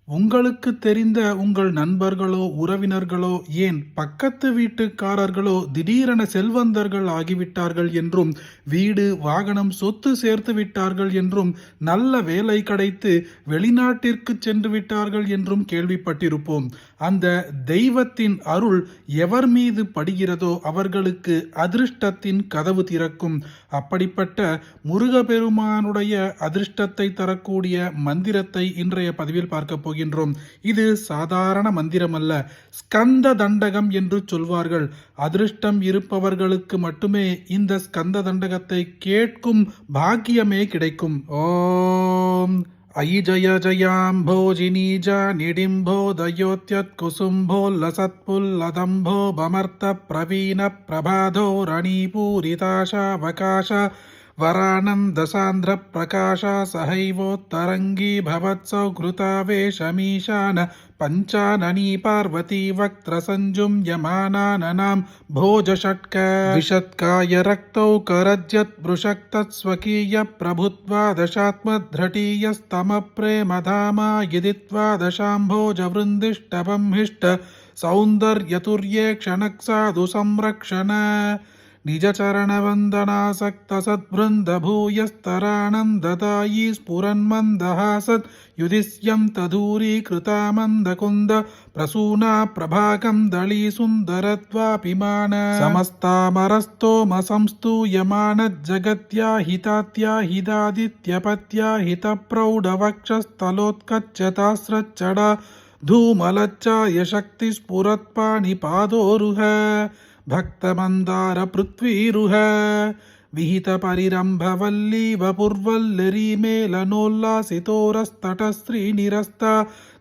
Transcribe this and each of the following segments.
உங்களுக்கு தெரிந்த உங்கள் நண்பர்களோ, உறவினர்களோ, ஏன் பக்கத்து வீட்டுக்காரர்களோ திடீரென செல்வந்தர்கள் ஆகிவிட்டார்கள் என்றும், வீடு, வாகனம், சொத்து சேர்த்து விட்டார்கள் என்றும், நல்ல வேலை கிடைத்து வெளிநாட்டிற்கு சென்று விட்டார்கள் என்றும் கேள்விப்பட்டிருப்போம். அந்த தெய்வத்தின் அருள் எவர் மீது படுகிறதோ அவர்களுக்கு அதிர்ஷ்டத்தின் கதவு திறக்கும். அப்படிப்பட்ட முருகப்பெருமானுடைய அதிர்ஷ்டத்தை தரக்கூடிய மந்திரத்தை இன்றைய பதிவில் பார்க்க போகிறோம். இது சாதாரண மந்திரம் அல்ல, ஸ்கந்த தண்டகம் என்று சொல்வார்கள். அதிர்ஷ்டம் இருப்பவர்களுக்கு மட்டுமே இந்த ஸ்கந்த தண்டகத்தை கேட்கும் பாக்கியமே கிடைக்கும். ஓம் ஐ ஜய ஜயாம்போஜினீஜா நிடிம்போ தயோத்யத் குசும்போ லசத்புல்லதம்போ பமர்த்த பிரவீண பிரபாதோ ரணீபூரிதாஷாவகாஷ वरानन्दसान्द्र प्रकाश सहैवोत्तरङ्गी भवत्सौघृतावेशमीशान पञ्चाननी पार्वती वक्त्रसञ्जुम्यमानाननां भोजषट्क विषत्काय रक्तौ करज्यत् वृषक्तत्स्वकीय प्रभुत्वादशात्मध्रटीयस्तमप्रेमधामा यदित्वादशाम्भोजवृन्दिष्टबंहिष्ट सौन्दर्यतुर्ये क्षणक्साधु संरक्षण निजचरणवन्दनासक्त सद्वृन्द भूयस्तरानन्ददायी स्फुरन्मन्दहासत् युधिस्यं तदूरीकृतामन्दकुन्द प्रसूना प्रभाकं दली सुन्दरत्वापिमान समस्तामरस्तोमसंस्तूयमानज्जगत्याहितात्याहितप्रौढवक्षस्थलोत्कच्यतास्रच्चड धूमलच्चाय शक्तिस्फुरत्पाणिपादोरुह भक्तमन्दार पृथ्वीरुह विहित परिरम्भवल्लीव पुर्वल्लरीमेलनोल्लासितोरस्तटश्रीनिरस्ता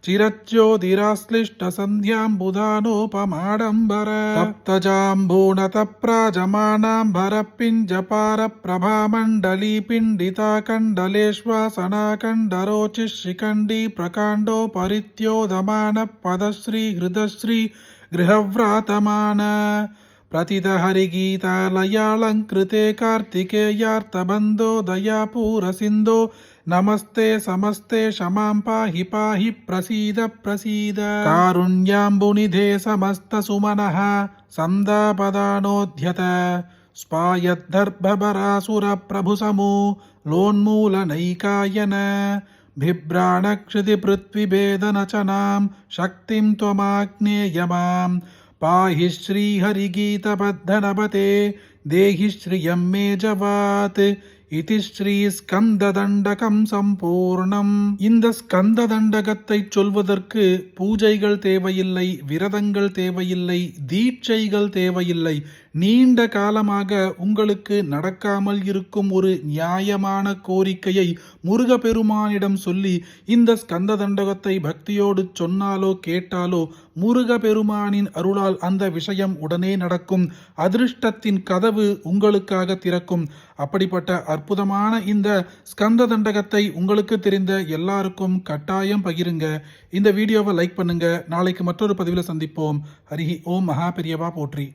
चिरज्योतिराश्लिष्ट सन्ध्याम्बुदानोपमाडम्बर तप्तजाम्बूनतप्राजमानाम्बर पिञ्जपार प्रभामण्डली पिण्डिता कण्डलेश्वासना कण्डरोचिशिखण्डी प्रकाण्डोपरित्योदमान पदश्री हृदश्री गृहव्रातमान प्रतितहरिगीतालयालङ्कृते कार्तिकेयार्तबन्धो दयापूरसिन्धो नमस्ते समस्ते क्षमां पाहि पाहि प्रसीद प्रसीद कारुण्याम्बुनिधे समस्तसुमनः सन्दापदानोद्यत स्पायद्धर्भभरासुरप्रभुसमो लोन्मूलनैकायन बिभ्राणक्षितिपृथ्वीभेदनचनां शक्तिं त्वमाग्नेयमां पाहि श्रीहरिगीतबद्धनपते देहि श्रियं मे जवात् इति ஸ்ரீ ஸ்கந்த தண்டகம் சம்பூர்ணம். இந்த ஸ்கந்த தண்டகத்தை சொல்வதற்கு பூஜைகள் தேவையில்லை, விரதங்கள் தேவையில்லை, தீட்சைகள் தேவையில்லை. நீண்ட காலமாக உங்களுக்கு நடக்காமல் இருக்கும் ஒரு நியாயமான கோரிக்கையை முருகப்பெருமானிடம் சொல்லி இந்த ஸ்கந்த தண்டகத்தை பக்தியோடு சொன்னாலோ கேட்டாலோ முருகப்பெருமானின் அருளால் அந்த விஷயம் உடனே நடக்கும். அதிர்ஷ்டத்தின் கதவு உங்களுக்காக திறக்கும். அப்படிப்பட்ட அற்புதமான இந்த ஸ்கந்த தண்டகத்தை உங்களுக்கு தெரிந்த எல்லாருக்கும் கட்டாயம் பகிருங்க. இந்த வீடியோவை லைக் பண்ணுங்க. நாளைக்கு மற்றொரு பதிவில் சந்திப்போம். ஹரி ஓம் மகா பெரியவா போற்றி.